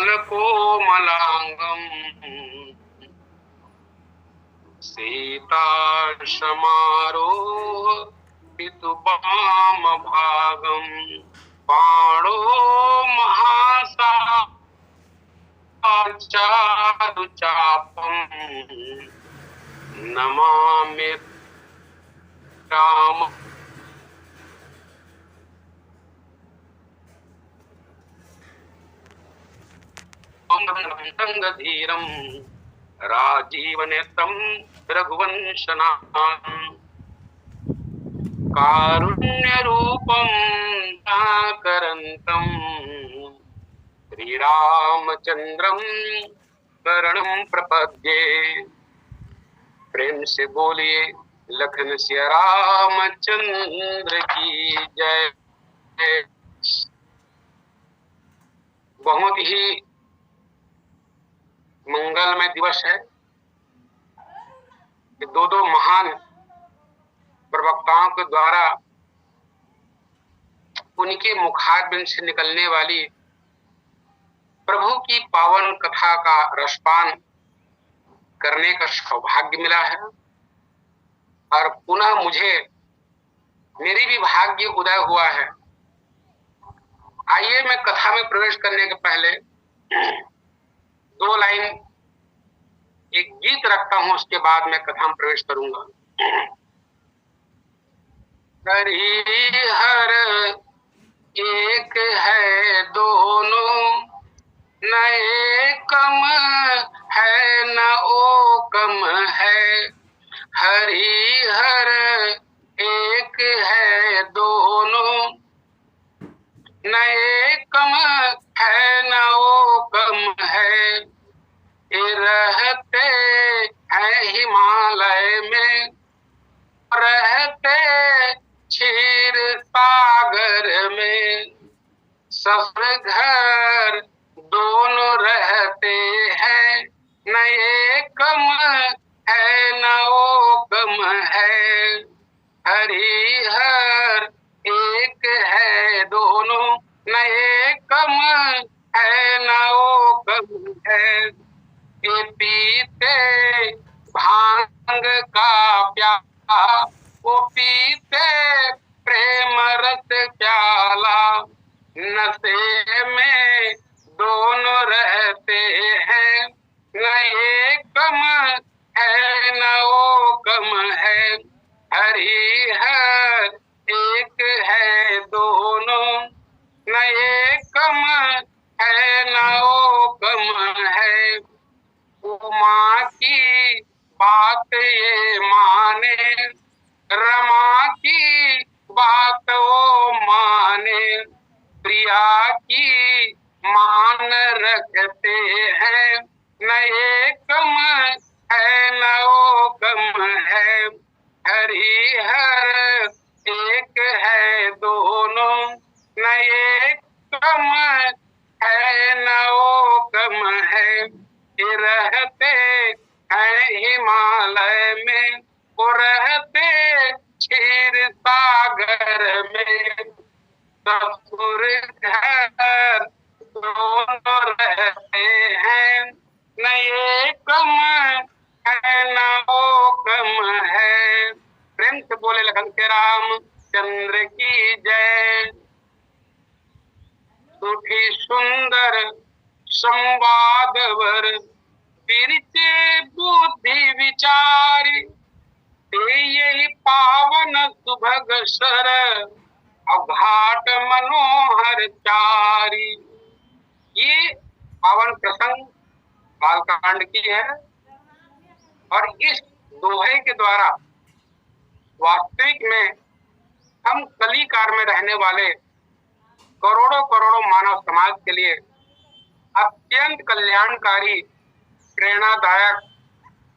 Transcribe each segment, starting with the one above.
चन्द्रकोमलाङ्गम् सीता समारोह पितुवामभागम् बाणो महासाचारुचापम् नमामि राम धीरम राजीवनेत्रं रघुवंशनाथं कारुण्यरूपं साकरन्तं श्रीरामचन्द्रं शरणं प्रपद्ये। प्रेम से बोलिए लखन सिया रामचंद्र की जय। बहुत ही मंगलमय दिवस है कि दो महान प्रवक्ताओं के द्वारा उनके मुखारबिंद से निकलने वाली प्रभु की पावन कथा का रसपान करने का सौभाग्य मिला है और पुनः मुझे मेरी भी भाग्य उदय हुआ है। आइए मैं कथा में प्रवेश करने के पहले 2 लाइन एक गीत रखता हूं, उसके बाद मैं कथा में प्रवेश करूंगा। हरिहर एक है दोनों, न एकम है न ओकम है। हरिहर एक है दोनों, न एकम है न ओकम है। ये रहते हैं हिमालय में, रहते क्षीर सागर में। ससुर घर दोनों रहते हैं, न एकम है न ओकम है। हरिहर एक है दोनों, न एकम है न ओकम है। ये पीते भांग का प्याला, वो पीते प्रेम रस प्याला। नशे में दोनों रहते हैं, न एकम है न ओकम है। हरिहर एक है दोनों, न एकम है न ओकम है। उमा की बात ये माने, रमा की बात वो माने। प्रिया की मान रखते हैं, न एकम है न ओकम है। हरिहर एक है दोनों, न एकम है न ओकम है। ये रहते हैं हिमालय में, वो रहते क्षीर सागर में। ससुर घर दोनों रहते हैं, न एकम है न ओकम है। प्रेम से बोले लखन के राम चंद्र की जय। सुखी सुंदर संवादवर विरचे बुद्धि विचारी। यही पावन सुभग सर अघाट मनोहर चारी। ये पावन प्रसंग बालकांड की है और इस दोहे के द्वारा वास्तविक में हम कलिकाल में रहने वाले करोड़ों करोड़ों मानव समाज के लिए अत्यंत कल्याणकारी, प्रेरणादायक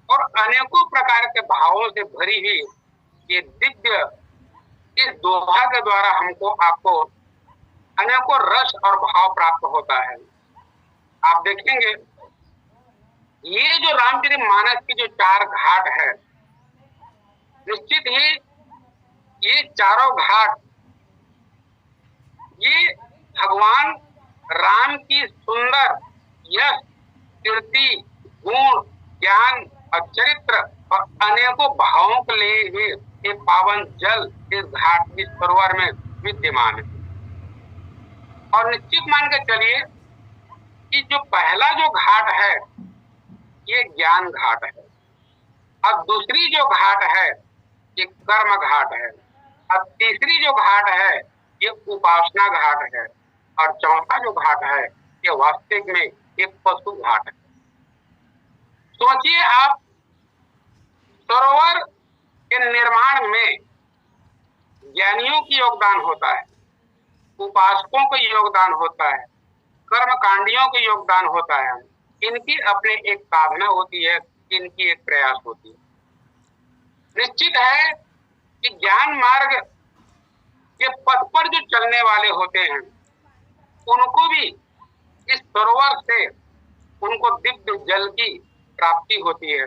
और अनेकों प्रकार के भावों से भरी हुई ये दिव्य इस दोहा के द्वारा हमको आपको अनेकों रस और भाव प्राप्त होता है। आप देखेंगे ये जो रामचरितमानस की जो 4 घाट है, निश्चित ही ये चारों घाट ये भगवान राम की सुंदर यश, कीर्ति, गुण, ज्ञान और चरित्र और अनेकों भावों को लिए हुए ये पावन जल इस घाट, इस सरोवर में विद्यमान है। और निश्चित मान के चलिए कि जो पहला जो घाट है ये ज्ञान घाट है, और दूसरी जो घाट है ये कर्म घाट है, और तीसरी जो घाट है ये उपासना घाट है, और चौथा जो घाट है ये वास्तविक में ये पशु घाट है। सोचिए आप, सरोवर के निर्माण में ज्ञानियों की योगदान होता है, उपासकों का योगदान होता है, कर्मकांडियों का योगदान होता है, इनकी अपने एक साधना होती है, इनकी एक प्रयास होती है। निश्चित है कि ज्ञान मार्ग के पथ पर जो चलने वाले होते हैं उनको भी इस सरोवर से उनको दिव्य जल की प्राप्ति होती है।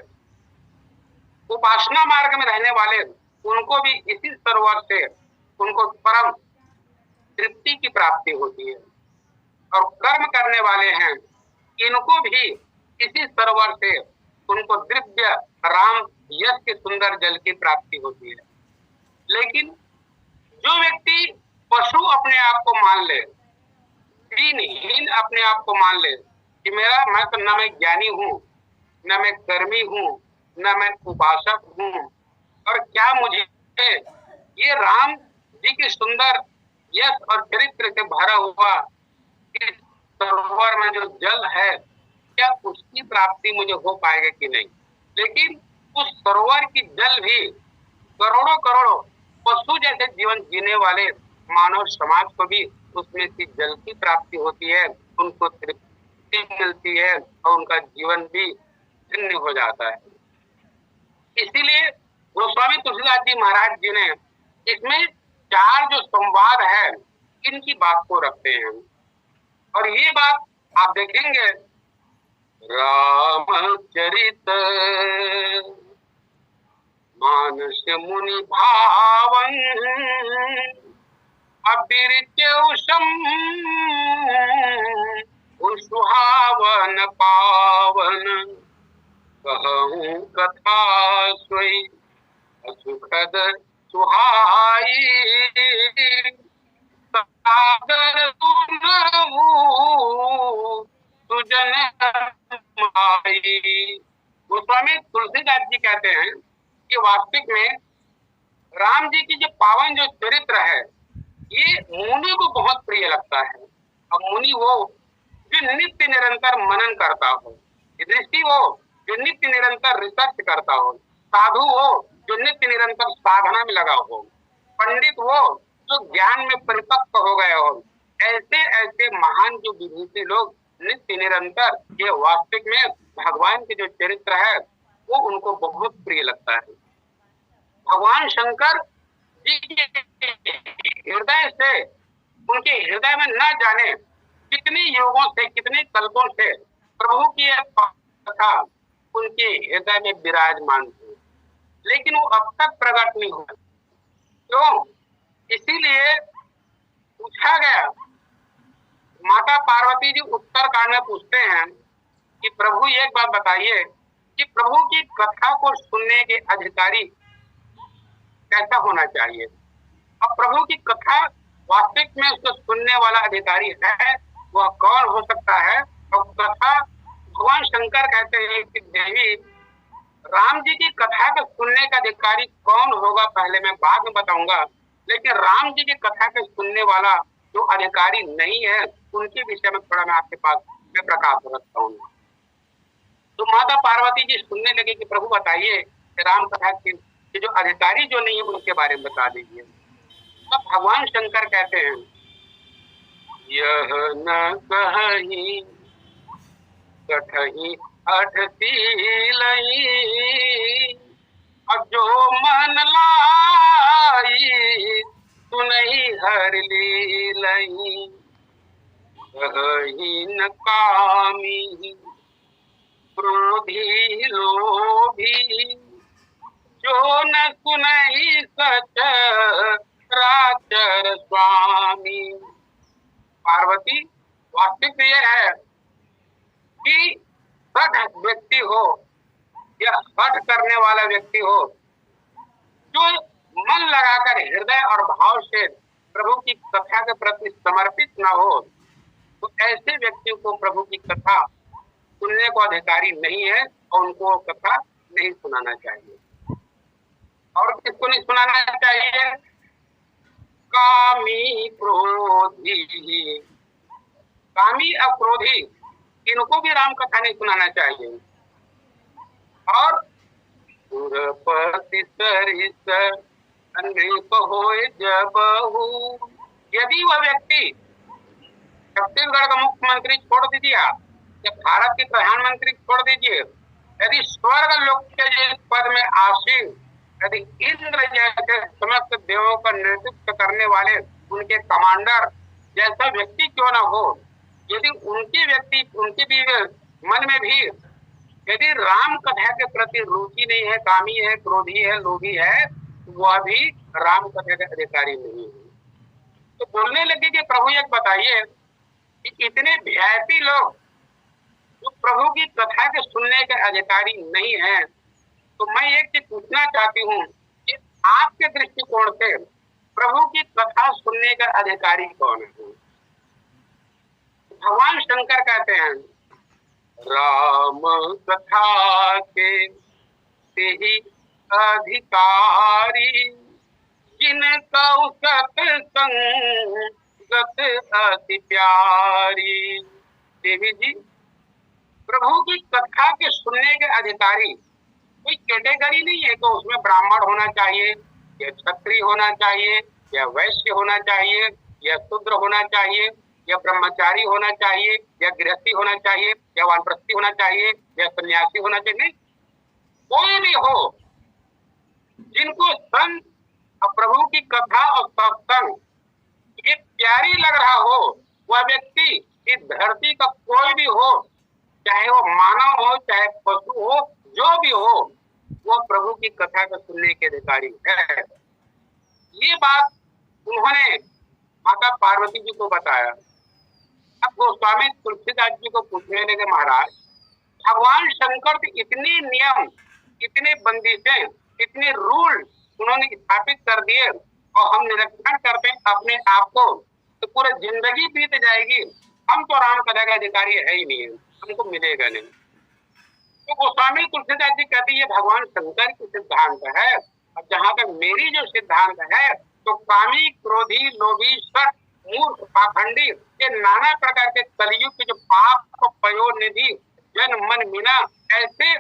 उपासना मार्ग में रहने वाले उनको भी इसी सरोवर से उनको परम तृप्ति की प्राप्ति होती है, और कर्म करने वाले हैं इनको भी इसी सरोवर से उनको दिव्य राम यश के सुंदर जल की प्राप्ति होती है। लेकिन जो व्यक्ति पशु अपने आप को मान ले, दीनहीन अपने आप को मान ले कि मैं तो न मैं ज्ञानी हूँ, न मैं कर्मी हूँ, न मैं उपासक हूँ, और क्या मुझे ये राम जी के सुंदर यश और चरित्र से भरा हुआ इस सरोवर में जो जल है क्या उसकी प्राप्ति मुझे हो पाएगा कि नहीं। लेकिन उस सरोवर की जल भी करोड़ों करोड़ों पशु जैसे जीवन जीने वाले मानव समाज को भी उसमें से जल की प्राप्ति होती है, उनको तृप्ति मिलती है और उनका जीवन भी धन्य हो जाता है। इसीलिए गोस्वामी तुलसीदास जी महाराज जी ने इसमें चार जो संवाद है इनकी बात को रखते हैं, और ये बात आप देखेंगे रामचरित मानस मुनि भावन अबिरचौषम सुहावन पावन कहूँ कथा सोई सुखद सुहाई सागर सुनहु सुजन माई। गोस्वामी तुलसीदास जी कहते हैं कि वास्तविक में राम जी की जो पावन जो चरित्र है ये मुनि को बहुत प्रिय लगता है। अब मुनि वो जो नित्य निरंतर मनन करता हो, ऋषि हो जो नित्य निरंतर रिसर्च करता हो, साधु हो जो नित्य निरंतर साधना में लगा हो, पंडित हो जो ज्ञान में परिपक्व हो गए हो, ऐसे ऐसे महान जो विभूति लोग नित्य निरंतर ये वास्तविक में भगवान के जो चरित्र है वो उनको बहुत प्रिय लगता है। भगवान शंकर जी के हृदय से, उनके हृदय में न जाने कितने युगों से, कितने कल्पों से प्रभु की कथा उनके हृदय में विराजमान थी, लेकिन वो अब तक प्रकट नहीं हुआ। क्यों? इसीलिए पूछा गया, माता पार्वती जी उत्तर कांड में पूछते हैं कि प्रभु एक बात बताइए कि प्रभु की कथा को सुनने के अधिकारी कैसा होना चाहिए। अब प्रभु की कथा वास्तविक में उसको सुनने वाला अधिकारी है, वह कौन हो सकता है। और कथा भगवान शंकर कहते हैं कि देवी राम जी की कथा को सुनने का अधिकारी कौन होगा पहले मैं बाद में बताऊंगा, लेकिन राम जी की कथा के सुनने वाला जो अधिकारी नहीं है उनके विषय में थोड़ा मैं आपके पास में प्रकाश रखता हूँ। तो माता पार्वती जी सुनने लगे कि प्रभु बताइए राम कथा के जो अधिकारी जो नहीं है उनके बारे में बता दीजिए। तब भगवान शंकर कहते हैं यह न कहीं कठही अठती लई, अब जो मन लाई सुनहि हर लीलई, कहीं न कामी क्रोधी लोभी, जो न सुनहि सच राचर स्वामी। पार्वती वास्तविक यह है कि हठ व्यक्ति हो या हठ करने वाला व्यक्ति हो, जो मन लगाकर हृदय और भाव से प्रभु की कथा के प्रति समर्पित न हो, तो ऐसे व्यक्तियों को प्रभु की कथा सुनने को अधिकारी नहीं है और उनको कथा नहीं सुनाना चाहिए। और किसको नहीं सुनाना चाहिए? कामी क्रोधी, कामी और क्रोधी, इनको भी राम कथा नहीं सुनाना चाहिए। और यदि वह व्यक्ति छत्तीसगढ़ का मुख्यमंत्री छोड़ दीजिए आप, या भारत के प्रधानमंत्री छोड़ दीजिए, यदि स्वर्ग लोक के पद में आसीन, यदि इंद्र जैसे समस्त देवों का नेतृत्व करने वाले उनके कमांडर जैसा व्यक्ति क्यों न हो, यदि उनके भी मन में भी यदि राम कथा के प्रति रुचि नहीं है, कामी है, क्रोधी है, लोभी है, वह भी राम कथा के अधिकारी नहीं है। तो बोलने लगे कि प्रभु एक बताइए कि इतने वीआईपी लोग जो प्रभु की कथा के सुनने के अधिकारी नहीं हैं, तो मैं एक चीज पूछना चाहती हूँ कि आपके दृष्टिकोण से प्रभु की कथा सुनने का अधिकारी कौन है? भगवान शंकर कहते हैं, राम कथा के ही अधिकारी, जिनका सत्संगत अति प्यारी। देवी जी, प्रभु की कथा के सुनने के अधिकारी कोई कैटेगरी नहीं है, तो उसमें ब्राह्मण होना चाहिए या क्षत्रिय होना चाहिए या वैश्य होना चाहिए या शूद्र होना चाहिए या ब्रह्मचारी होना चाहिए या गृहस्थी होना चाहिए या वानप्रस्थी होना चाहिए या सन्यासी होना चाहिए। नहीं, कोई भी हो, जिनको संत और प्रभु की कथा और सत्संग ये प्यारी लग रहा हो, वह व्यक्ति इस धरती का कोई भी हो, चाहे वो मानव हो चाहे पशु हो, जो भी हो, वो प्रभु की कथा को सुनने के अधिकारी है। ये बात उन्होंने माता पार्वती जी को बताया। अब गोस्वामी तुलसीदास जी को पूछने लगे, महाराज भगवान शंकर के इतने नियम, इतने बंदिशें, इतने रूल उन्होंने स्थापित कर दिए और हम निरीक्षण करते हैं अपने आप को, तो पूरी जिंदगी बीत जाएगी, हम तो राम कथा का अधिकारी है ही नहीं, हमको मिलेगा नहीं। तो गोस्वामी तुलसीदास जी कहते ये भगवान शंकर की सिद्धांत है। और जहां तक मेरी जो सिद्धांत है, तो कामी, क्रोधी, लोभी, सट, मूर्ख, पाखंडी, ये नाना प्रकार के कलयुग के जो पाप पयोनिधि जन मन मीना ऐसे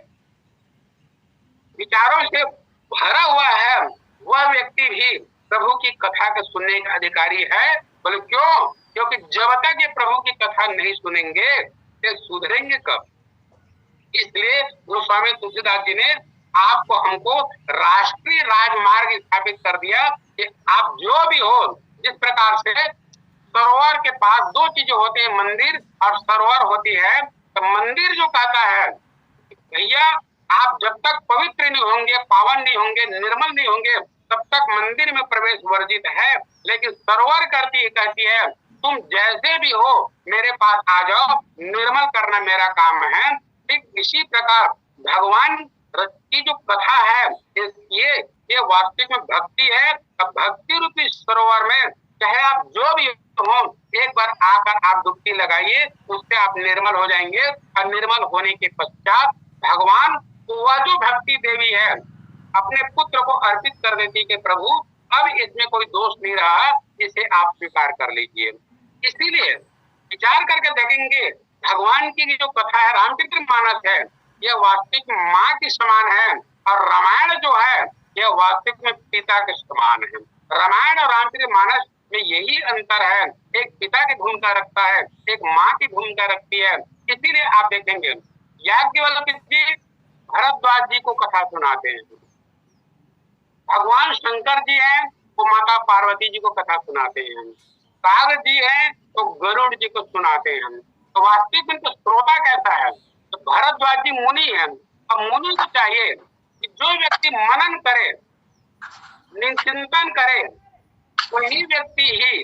विचारों से भरा हुआ है, वह व्यक्ति भी प्रभु की कथा के सुनने का अधिकारी है। बोले क्यों? क्योंकि जब तक ये प्रभु की कथा नहीं सुनेंगे, ये सुधरेंगे कब? इसलिए गोस्वामी तुलसीदास जी ने आपको हमको राष्ट्रीय राजमार्ग स्थापित कर दिया कि आप जो भी हो, जिस प्रकार से सरोवर के पास दो चीजें होती है, मंदिर और सरोवर होती है। तो मंदिर जो कहता है भैया आप जब तक पवित्र नहीं होंगे, पावन नहीं होंगे, निर्मल नहीं होंगे, तब तक मंदिर में प्रवेश वर्जित है। लेकिन सरोवर कहती है तुम जैसे भी हो मेरे पास आ जाओ, निर्मल करना मेरा काम है। ठीक इसी प्रकार भगवान की जो कथा है ये वास्तविक में भक्ति है। अब भक्ति रूपी सरोवर में चाहे आप जो भी हो, एक बार आकर आप डुबकी लगाइए, उससे आप निर्मल हो जाएंगे। और निर्मल होने के पश्चात भगवान वह जो भक्ति देवी है अपने पुत्र को अर्पित कर देती कि प्रभु अब इसमें कोई दोष नहीं रहा, इसे आप स्वीकार कर लीजिए। इसीलिए विचार करके देखेंगे भगवान की जो कथा है, रामचरितमानस है, यह वास्तविक माँ के समान है। और रामायण जो है यह वास्तविक में पिता के समान है। रामायण और रामचरितमानस में यही अंतर है, एक पिता की भूमिका रखता है, एक माँ की भूमिका रखती है। इसीलिए आप देखेंगे याज्ञवल्क्य जी भरद्वाज जी को कथा सुनाते हैं, भगवान शंकर जी हैं तो माता पार्वती जी को कथा सुनाते हैं, सागर जी हैं तो गरुड़ जी को सुनाते हैं। तो वास्तविक में तो श्रोता कैसा है? तो भरद्वाज जी मुनि हैं। अब मुनि को चाहिए कि जो व्यक्ति मनन करे, चिंतन करे, वही व्यक्ति ही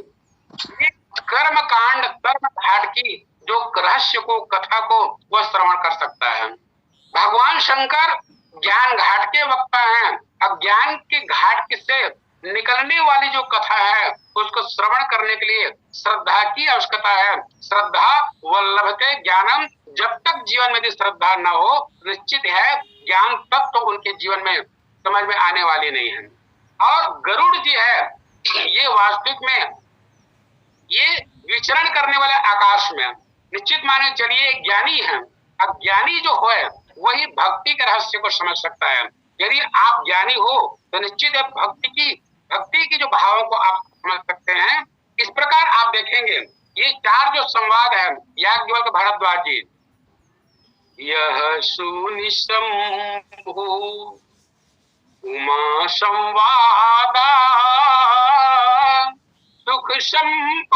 कर्म कांड, कर्म घाट की जो रहस्य को, कथा को वह श्रवण कर सकता है। भगवान शंकर ज्ञान घाट के वक्ता हैं। अब ज्ञान के घाट से निकलने वाली जो कथा है उसको श्रवण करने के लिए श्रद्धा की आवश्यकता है। श्रद्धा वल्लभते ज्ञानम, जब तक जीवन में यदि श्रद्धा न हो निश्चित है ज्ञान तब तो उनके जीवन में समझ में आने वाली नहीं है। और गरुड़ जी है, ये वास्तविक में ये विचरण करने वाले आकाश में निश्चित माने चलिए ज्ञानी है। अब ज्ञानी जो है वही भक्ति के रहस्य को समझ सकता है। यदि आप ज्ञानी हो तो निश्चित है भक्ति की जो भावों को आप समझ सकते हैं। इस प्रकार आप देखेंगे ये चार जो संवाद है याज्ञवल्क्य भारद्वाज जी, यह सुनि शंभु उमा संवादा सुख संपादन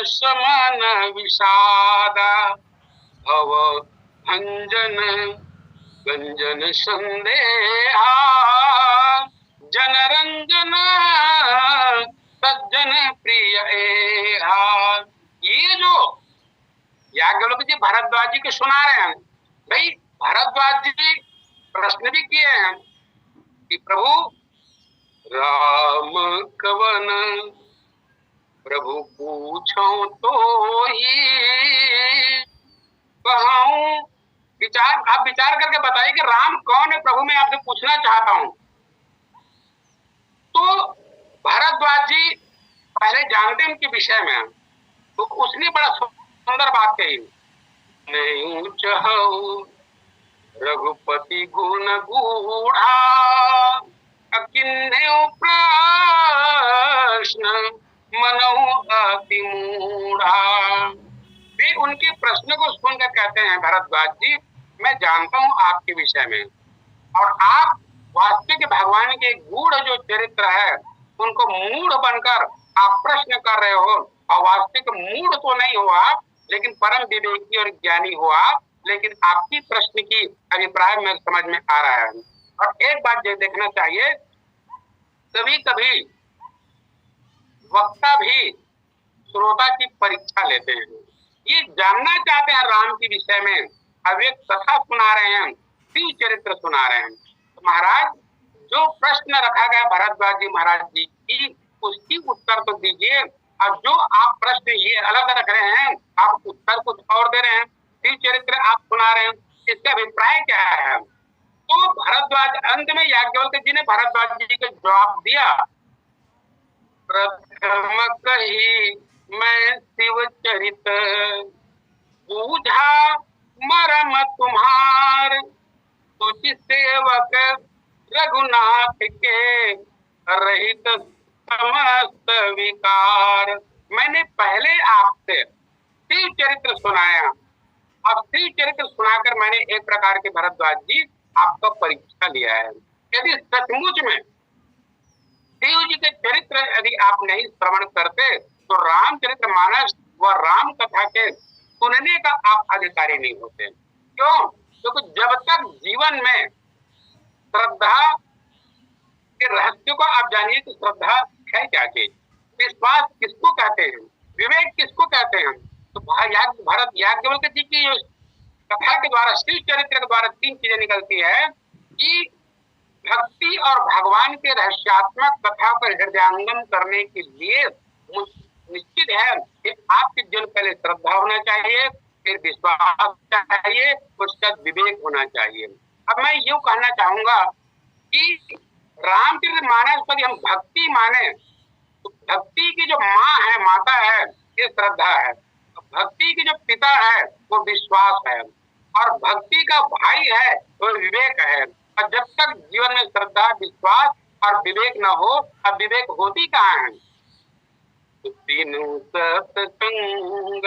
समन विषादा भव भंजन गंजन संदेहा जनरंजन सज्जन प्रिय एहा। ये जो याज्ञवल्क्य जी भारद्वाज जी को सुना रहे हैं, भाई भारद्वाज जी प्रश्न भी किए हैं कि प्रभु राम कवन प्रभु पूछो तो ही कहूं। आप विचार करके बताइए कि राम कौन है प्रभु, मैं आपसे पूछना चाहता हूं। तो भारद्वाज जी पहले जानते हैं उनके विषय में, तो उसने बड़ा सुंदर बात कही, नहीं चाहूं रघुपति गुण गूढ़ा किन्ने प्रश्न मनऊ अति मूढ़ा। वे उनके प्रश्न को सुनकर कहते हैं भारद्वाज जी मैं जानता हूं आपके विषय में, और आप वास्तविक भगवान के गूढ़ जो चरित्र है उनको मूढ़ बनकर आप प्रश्न कर रहे हो। और वास्तविक मूढ़ तो नहीं हो आप, लेकिन परम विवेकी और ज्ञानी हो आप, लेकिन आपकी प्रश्न की अभिप्राय में समझ में आ रहा है। और एक बात ये देखना चाहिए, कभी कभी वक्ता भी श्रोता की परीक्षा लेते हैं, ये जानना चाहते हैं राम के विषय में। अब एक कथा सुना रहे हैं, शिव चरित्र सुना रहे हैं, तो महाराज जो प्रश्न रखा गया भारद्वाज जी महाराज जी की उसकी उत्तर तो दीजिए। अब जो आप प्रश्न ये अलग रख रहे हैं, आप उत्तर कुछ और दे रहे हैं, शिव चरित्र आप सुना रहे हैं, इसका अभिप्राय क्या है? तो भारद्वाज अंत में याज्ञवल्क्य जी ने भारद्वाज जी को जवाब दिया, प्रथम कही मैं शिव चरित बूझा मरम तुम्हार तुझ सेवक रघुनाथ के रहित समस्त विकार। मैंने पहले आपसे शिव चरित्र सुनाया, अब शिव चरित्र सुनाकर मैंने एक प्रकार के भारद्वाज जी आपका परीक्षा लिया है। यदि सचमुच में शिव जी के चरित्र यदि आप नहीं श्रवण करते तो रामचरित्र मानस व राम कथा के सुनने का आप अधिकारी नहीं होते। क्यों? क्योंकि जब तक जीवन में श्रद्धा के रहस्य को आप जानिए तो श्रद्धा है क्या चीज, विश्वास किसको कहते हैं, विवेक किसको कहते हैं। तो याज्ञवल्क्य जी की कथा के द्वारा, शिव चरित्र के द्वारा तीन चीजें निकलती है कि भक्ति और भगवान के रहस्यात्मक कथा को हृदयंगम करने के लिए निश्चित है कि आपके जीवन पहले श्रद्धा होना चाहिए, फिर विश्वास चाहिए, उसका विवेक होना चाहिए। अब मैं यूं कहना चाहूंगा कि रामचरित मानस पर हम भक्ति माने तो भक्ति की जो माँ है, माता है, ये श्रद्धा है। भक्ति की जो पिता है वो विश्वास है, और भक्ति का भाई है वो विवेक है। और जब तक जीवन में श्रद्धा, विश्वास और विवेक न हो, अब विवेक होती कहाँ है? तीनों सत्संग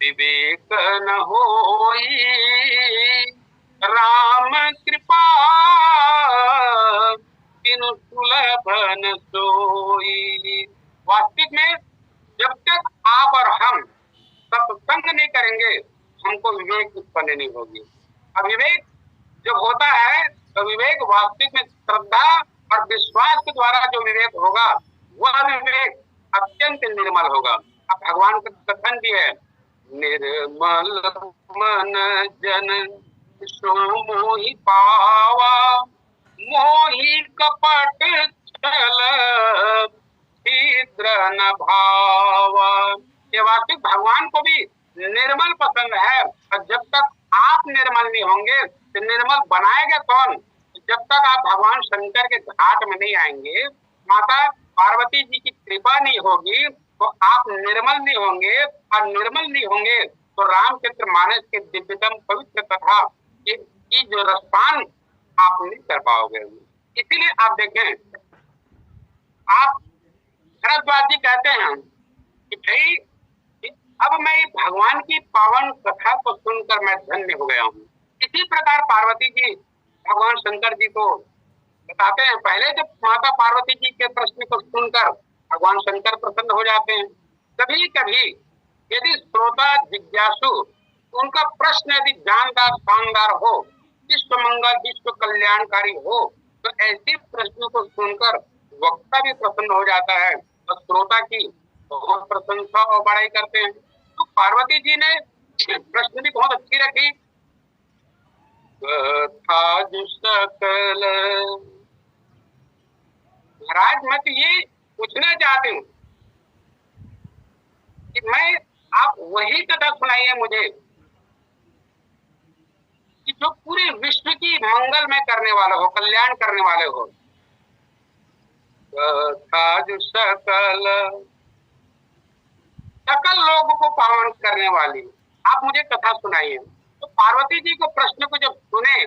विवेक न होई राम कृपा तीनों सुलभ न सोई। वास्तविक में जब तक आप और हम सत्संग नहीं करेंगे हमको विवेक उत्पन्न नहीं होगी। अब विवेक जब होता है तो विवेक वास्तविक में श्रद्धा और विश्वास के द्वारा जो विवेक होगा वह विवेक अत्यंत निर्मल होगा। अब भगवान का कथन भी है, निर्मल मन जन सो मोहि पावा, मोहि कपट छल छिद्र न भावा। ये वास्तविक भगवान को भी निर्मल पसंद है, और जब तक आप निर्मल नहीं होंगे तो निर्मल बनाएगा कौन? जब तक आप भगवान शंकर के घाट में नहीं आएंगे, माता पार्वती जी की कृपा नहीं होगी, तो आप निर्मल नहीं होंगे, और निर्मल नहीं होंगे तो रामचरित मानस के दिव्यतम पवित्र कथा की जो रसपान आप नहीं कर पाओगे। इसीलिए आप देखें, आप भरद्वाज जी कहते हैं कि भाई अब मैं भगवान की पावन कथा को सुनकर मैं धन्य हो गया हूँ। इसी प्रकार पार्वती जी भगवान शंकर जी को बताते हैं। पहले जब माता पार्वती जी के प्रश्न को सुनकर भगवान शंकर प्रसन्न हो जाते हैं। कभी कभी यदि श्रोता जिज्ञासु, उनका प्रश्न यदि जानदार शानदार हो, विश्व मंगल विश्व कल्याणकारी हो, तो ऐसे प्रश्नों को सुनकर वक्ता भी प्रसन्न हो जाता है और श्रोता की बहुत प्रशंसा और बड़ाई करते हैं। तो पार्वती जी ने प्रश्न भी बहुत अच्छी रखी। सकल महाराज, मैं तो ये पूछना चाहती हूँ कि मैं आप वही कथा सुनाइए मुझे कि जो पूरे विश्व की मंगल में करने वाले हो, कल्याण करने वाले हो। सकल सकल लोगों को पावन करने वाली आप मुझे कथा सुनाइए। तो पार्वती जी को प्रश्न को जब सुने,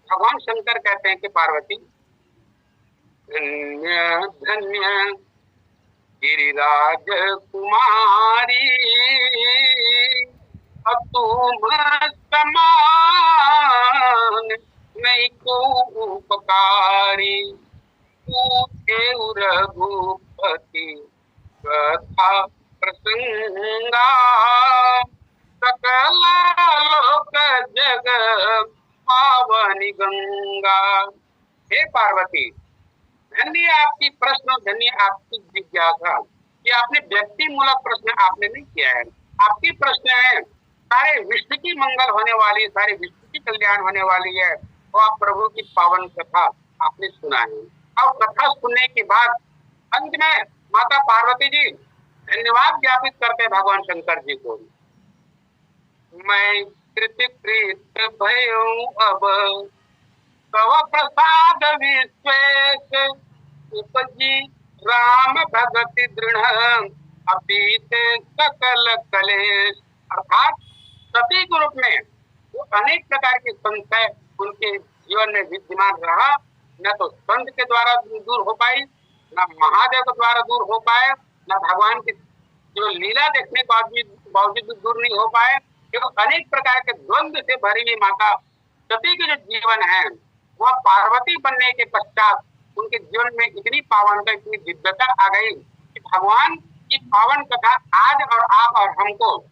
भगवान शंकर कहते हैं कि पार्वती, धन्य धन्य गिरिराज कुमारी, तुम समान नहीं को उपकारी, तू रघुपति कथा प्रसंगा, सकल लोक जग पावनी गंगा। हे पार्वती, धन्य आपकी प्रश्न, धन्य आपकी जिज्ञासा कि आपने व्यक्ति मूलक प्रश्न आपने नहीं किया है। आपकी प्रश्न है सारे विश्व की मंगल होने वाली, सारे विश्व की कल्याण होने वाली है, तो आप प्रभु की पावन कथा आपने सुना है। और कथा सुनने के बाद अंत में माता पार्वती जी धन्यवाद ज्ञापित करते भगवान शंकर जी को। मैं कृतकृत भयऊ अब तव प्रसाद विश्वेश, उपजी राम भगति दृढ़ अतीत सकल कलेश। अर्थात सती के रूप में वो अनेक प्रकार की संशय उनके जीवन में विद्यमान रहा, न तो संत के द्वारा दूर हो पाई, न महादेव के द्वारा दूर हो पाए, न भगवान की जो लीला देखने के बावजूद दूर नहीं हो पाए। क्योंकि अनेक प्रकार के द्वंद्व से भरी हुई माता सती के जो जीवन है, वह पार्वती बनने के पश्चात उनके जीवन में इतनी पावनता, इतनी दिव्यता आ गई कि भगवान की पावन कथा आज और आप और हमको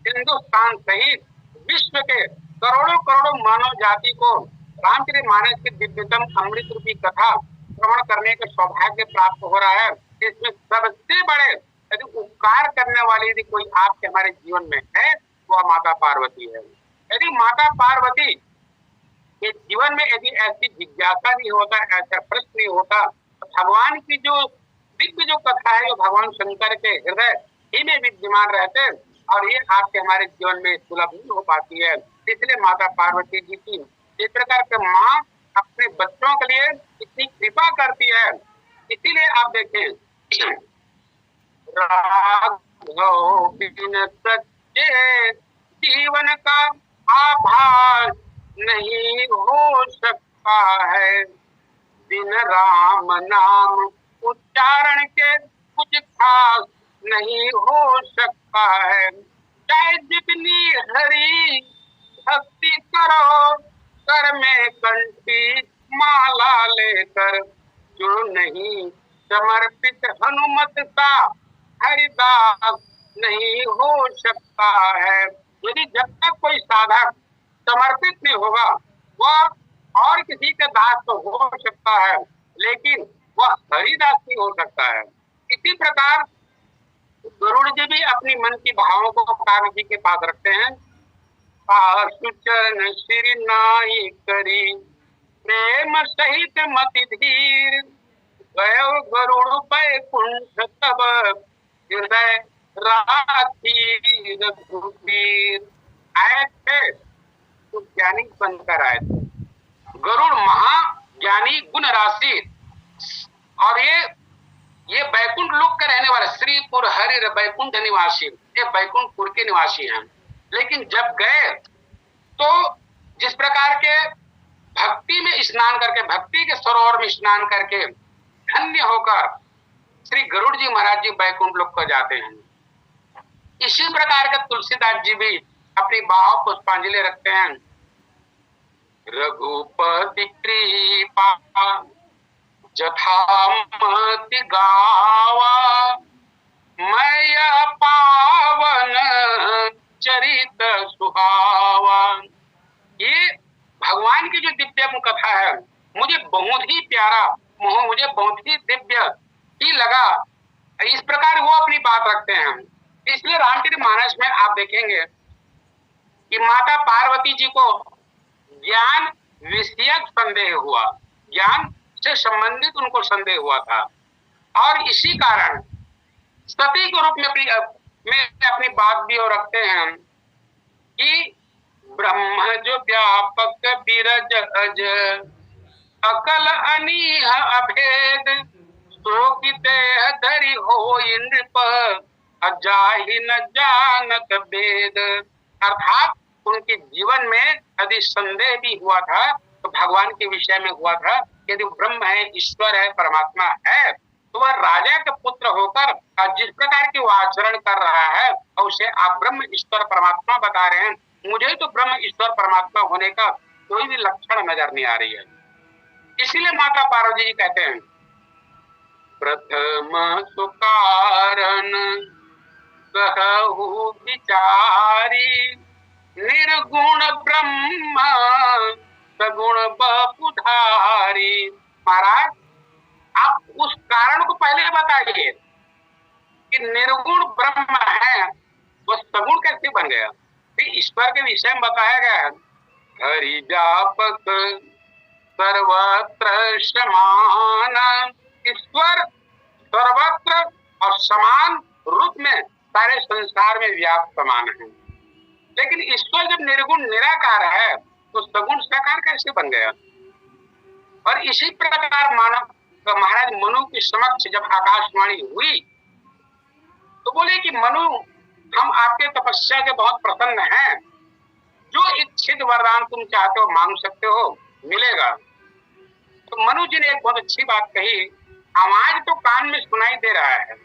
हिंदुस्तान सहित विश्व के करोड़ों करोड़ों मानव जाति को रामचरितमानस की दिव्यतम अमृत रूपी कथा श्रवण करने का सौभाग्य प्राप्त हो रहा है। इसमें सबसे बड़े यदि उपकार करने वाली यदि कोई आपके हमारे जीवन में है, वह माता पार्वती है। यदि माता पार्वती के जीवन में यदि ऐसी जिज्ञासा नहीं होता, ऐसा प्रश्न नहीं होता, तो भगवान की जो दिव्य जो कथा है, जो भगवान शंकर के हृदय ही में विद्यमान रहते, और ये आपके हमारे जीवन में सुलभ नहीं हो पाती है। इसलिए माता पार्वती जी की इस प्रकार के माँ अपने बच्चों के लिए इतनी कृपा करती है। इसीलिए आप देखें, राघव बिन सच्चे जीवन का आभास नहीं हो सकता है, बिन राम नाम उच्चारण के कुछ खास नहीं हो सकता है। चाहे जितनी हरी भक्ति करो, कर में कंठी माला लेकर, जो नहीं समर्पित हनुमत सा हरिदास नहीं हो सकता है। यदि जब तक कोई साधक समर्पित नहीं होगा, वह और किसी का दास तो हो सकता है, लेकिन वह हरिदास नहीं हो सकता है। इसी प्रकार गरुड़ जी भी अपनी मन की भावों को काग जी के पास रखते हैं। पासु चरण श्री नाई करी प्रेम सहित मति धीर, गयो गरुड़ बैकुंठ तब हृदय राखी रघुवीर। आए थे तो ज्ञानी बनकर आए थे। गरुड़ महाज्ञानी गुण राशि, और ये बैकुंठ लोक के रहने वाले श्रीपुर हरि बैकुंठ निवासी, ये बैकुंठपुर के निवासी हैं। लेकिन जब गए तो जिस प्रकार के भक्ति में स्नान करके, भक्ति के सरोवर में स्नान करके धन्य होकर श्री गरुड़ जी महाराज जी बैकुंठ लोक को जाते हैं, इसी प्रकार के तुलसीदास जी भी अपनी बाहों पुष्पांजलि रखते हैं। रघुपति कृपा जथामति गावा, मैं पावन चरित सुहावा। ये भगवान की जो दिव्य कथा है मुझे बहुत ही प्यारा, मुझे बहुत ही दिव्य ही लगा। इस प्रकार वो अपनी बात रखते हैं। इसलिए रामचरितमानस में आप देखेंगे कि माता पार्वती जी को ज्ञान विषयक संदेह हुआ, ज्ञान से संबंधित उनको संदेह हुआ था, और इसी कारण सती के रूप में अपनी बात भी और रखते हैं कि ब्रह्म जो व्यापक बिरज अज, अकल अनीह अभेद, सो की देह धरि हो नृप, अजाहि न जानत भेद। अर्थात उनके जीवन में यदि संदेह भी हुआ था तो भगवान के विषय में हुआ था। यदि ब्रह्म है, ईश्वर है, परमात्मा है, तो वह राजा के पुत्र होकर जिस प्रकार की वो आचरण कर रहा है और उसे आप ब्रह्म ईश्वर परमात्मा बता रहे हैं, मुझे तो ब्रह्म ईश्वर परमात्मा होने का कोई भी लक्षण नजर नहीं आ रही है। इसीलिए माता पार्वती जी कहते हैं, प्रथम सुकारण कहु विचारी, निर्गुण ब्रह्म सगुण बपुधारी। महाराज आप उस कारण को पहले बताइए कि निर्गुण ब्रह्म है वो सगुण कैसे बन गया। ईश्वर के विषय में बताया गया है, हरि व्यापक सर्वत्र समान। ईश्वर सर्वत्र और समान रूप में सारे संसार में व्याप्त समान है। लेकिन ईश्वर जब निर्गुण निराकार है तो सगुण साकार कैसे बन गया। और इसी प्रकार मानव महाराज मनु के समक्ष जब आकाशवाणी हुई तो बोले कि मनु, हम आपके तपस्या के बहुत प्रसन्न हैं, जो इच्छित वरदान तुम चाहते हो मांग सकते हो, मिलेगा। तो मनु जी ने एक बहुत अच्छी बात कही, आवाज तो कान में सुनाई दे रहा है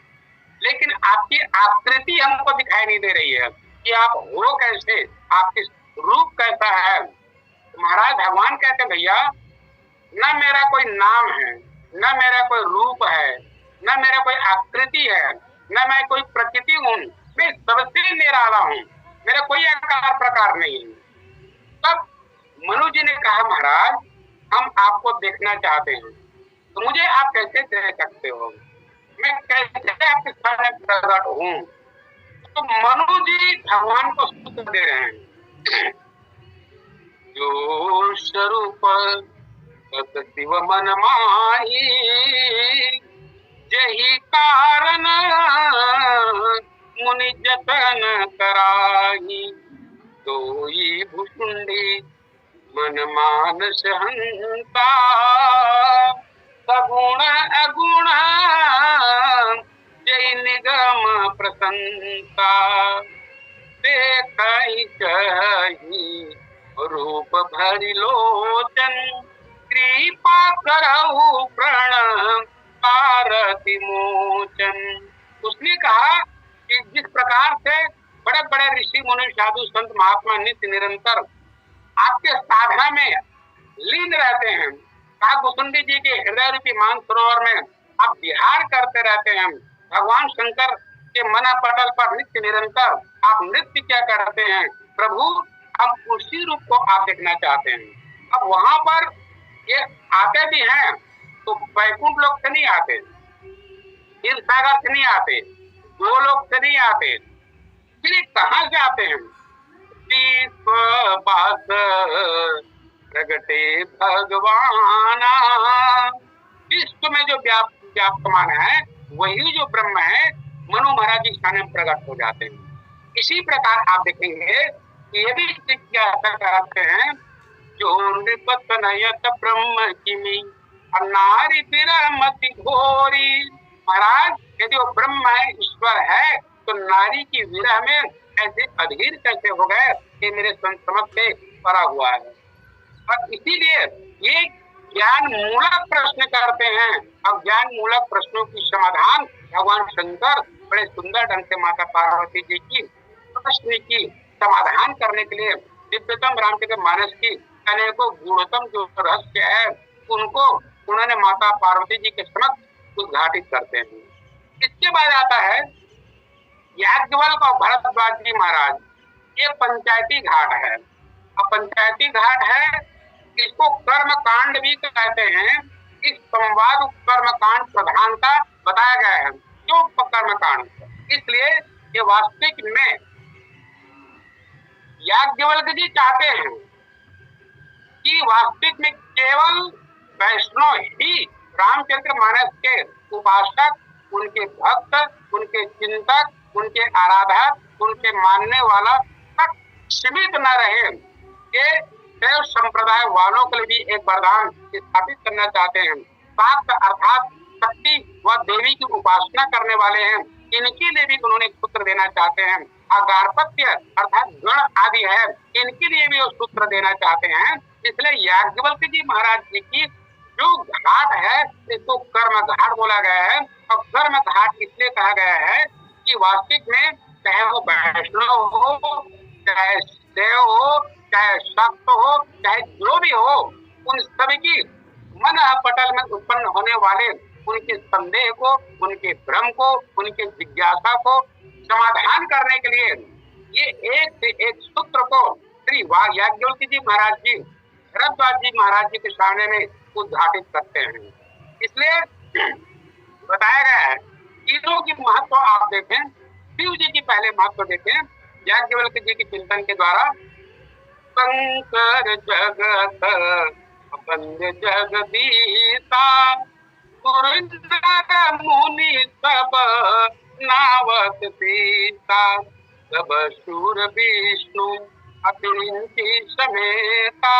लेकिन आपकी आकृति हमको दिखाई नहीं दे रही है कि आप हो कैसे, आपके रूप कैसा है। तो महाराज भगवान कहते हैं, भैया न मेरा कोई नाम है, न मेरा कोई रूप है, न मेरा कोई आकृति है, न मैं कोई प्रकृति हूँ, मैं सबसे निराला हूँ, मेरा कोई आकार प्रकार नहीं है। तब मनु जी ने कहा, महाराज हम आपको देखना चाहते हैं, तो मुझे आप कैसे देख सकते हो, मैं कैसे आपके सामने प्रकट हूँ। तो मनु जी भगवान को सूत्र दे रहे हैं, जो स्वरूप शिव मन माही, यही कारण मुनि जतन कराही, दोई भुसुंडी मन मानस हंता, सगुण अगुण जय निगम प्रसन्नता, देखई कही रूप भरि लोचन, कृपा करहु प्रण पारति मोचन। उसने कहा कि जिस प्रकार से बड़े बड़े ऋषि मुनि साधु संत महात्मा नित्य निरंतर आपके साधना में लीन रहते हैं, काकभुसुंडी जी के हृदय रूपी मानसरोवर में आप विहार करते रहते हैं, भगवान शंकर के मना पटल पर नित्य निरंतर आप नृत्य क्या करते हैं, प्रभु हम उसी रूप को आप देखना चाहते हैं। अब वहां पर ये आते भी हैं तो बैकुंठ लोक से नहीं आते, क्षीर सागर से नहीं आते, गोलोक से नहीं आते, फिर कहाँ से आते हैं? दीप बास प्रगटे भगवान, विश्व में जो व्याप्तमान है वही जो ब्रह्म है मनु महाराज जी स्थान में प्रकट हो जाते हैं। इसी प्रकार आप देखेंगे ये भी जिज्ञासा कराते हैं, जो नृपतनयत ब्रह्म किमी नारी विरमति घोरी। महाराज यदि वो ब्रह्म है, ईश्वर है, तो नारी की विरह में ऐसे अधीर कैसे हो गए, ये मेरे समझ से परा हुआ है। और इसीलिए ये ज्ञान मूलक प्रश्न करते हैं। अब ज्ञान मूलक प्रश्नों की समाधान भगवान शंकर बड़े सुंदर ढंग से माता पार्वती जी की प्रश्न की समाधान करने के लिए दिव्यतम रामचरित मानस की अनेकों गुणतम जो रहस्य है उनको उन्होंने माता पार्वती जी के समक्ष उद्घाटित करते हैं। इसके बाद आता है याज्ञवल्क और भरद्वाज जी महाराज। ये पंचायती घाट है। अब पंचायती घाट है, इसको कर्म कांड भी कहते हैं। इस संवाद कर्म कांड प्रधानता बताया गया है। क्यों कर्म कांड? इसलिए ये वास्तविक में याज्ञवल्क जी चाहते हैं कि वास्तविक में केवल वैष्णव ही रामचरितमानस के उपासक, उनके भक्त, उनके चिंतक, उनके आराधक, उनके मानने वाला तक सीमित न रहे। ये शैव संप्रदाय वालों के लिए भी एक वरदान स्थापित करना चाहते हैं। शाक्त अर्थात शक्ति व देवी की उपासना करने वाले हैं, इनके लिए भी उन्होंने सूत्र देना चाहते हैं। अगारपत्य अर्थात गण आदि है, इनके लिए भी वो सूत्र देना चाहते हैं। इसलिए याज्ञवल्क्य जी महाराज जी की जो घाट है इसको कर्म घाट बोला गया है। और कर्म घाट इसलिए कहा गया है कि वास्तविक में चाहे वो वैष्णव हो, चाहे देव हो, चाहे शक्त हो, चाहे जो भी हो, उन सभी की मन पटल में उत्पन्न होने वाले उनके संदेह को, उनके भ्रम को, उनके जिज्ञासा को समाधान करने के लिए ये एक से एक सूत्र को श्री याज्ञवल्क्य जी महाराज जी, भरद्वाज जी महाराज जी के सामने में उद्घाटित करते हैं। इसलिए बताया गया है तीनों की महत्व आप देखें, शिव जी की पहले महत्व देखें याज्ञवल्क्य जी के चिंतन के द्वारा। शंकर जगत बंद जगदीता मुनि सब नावत सीता, सब शूर विष्णु अतिथि समेता,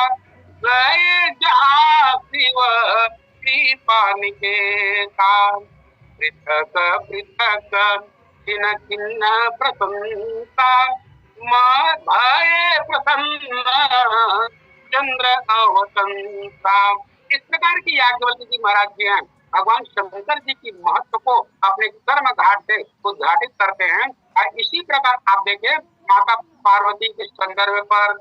गए जहाँ शिव कृपा निकेता, पृथक पृथक किन किन प्रसन्नता, भय प्रसन्न चंद्र अवतंता। इस प्रकार की याज्ञवल्क्य जी महाराज जी हैं, भगवान शंकर जी की महत्व को अपने कर्म घाट से उद्घाटित करते हैं। और इसी प्रकार आप देखें माता पार्वती के संदर्भ पर,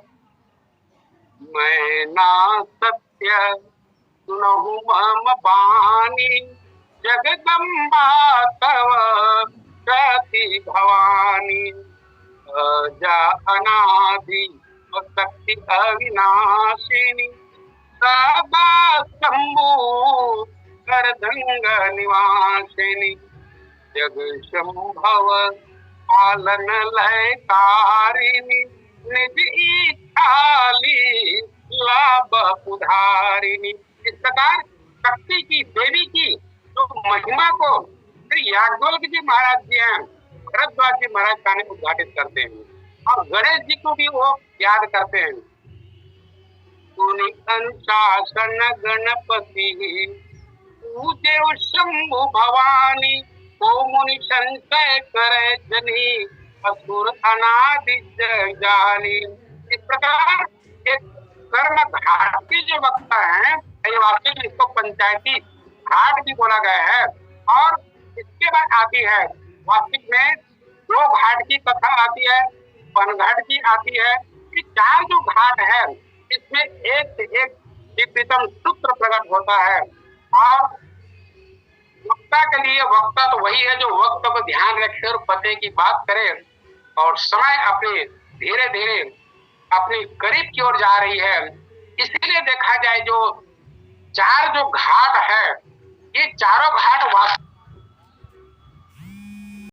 मैं ना सत्य सुनहु मम बानी, जगदम्बा तव सती भवानी, जा अनादि शक्ति अविनाशिनी, सदा शंभु करधंग निवासिनी, जग संभव पालन लयकारिणी, निज इच्छाली लाभ उधारिणी। इस प्रकार शक्ति की, देवी की जो महिमा को श्री याज्ञवल्क्य जी महाराज जी हैं, भरद्वाज जी महाराज का उद्घाटित करते हैं। और गणेश जी को भी वो याद करते हैं। अनुशासन गणपति पूजे शंभु भवानी, को मुनि संशय करे जनी, असुर अनादि जानी। इस प्रकार एक कर्म घाट के जो वक्ता है, वास्तविक इसको पंचायती घाट भी बोला गया है। और इसके बाद आती है वास्तविक में दो घाट की कथा आती है, वनघाट की आती है। ये चार जो घाट है इसमें एक से एक दिव्यतम सूत्र प्रकट होता है। और वक्ता के लिए वक्ता तो वही है जो वक्त पर ध्यान रखे और पते की बात करे, और समय अपने धीरे धीरे अपनी करीब की ओर जा रही है। इसीलिए देखा जाए जो चार जो घाट है, ये चारों घाट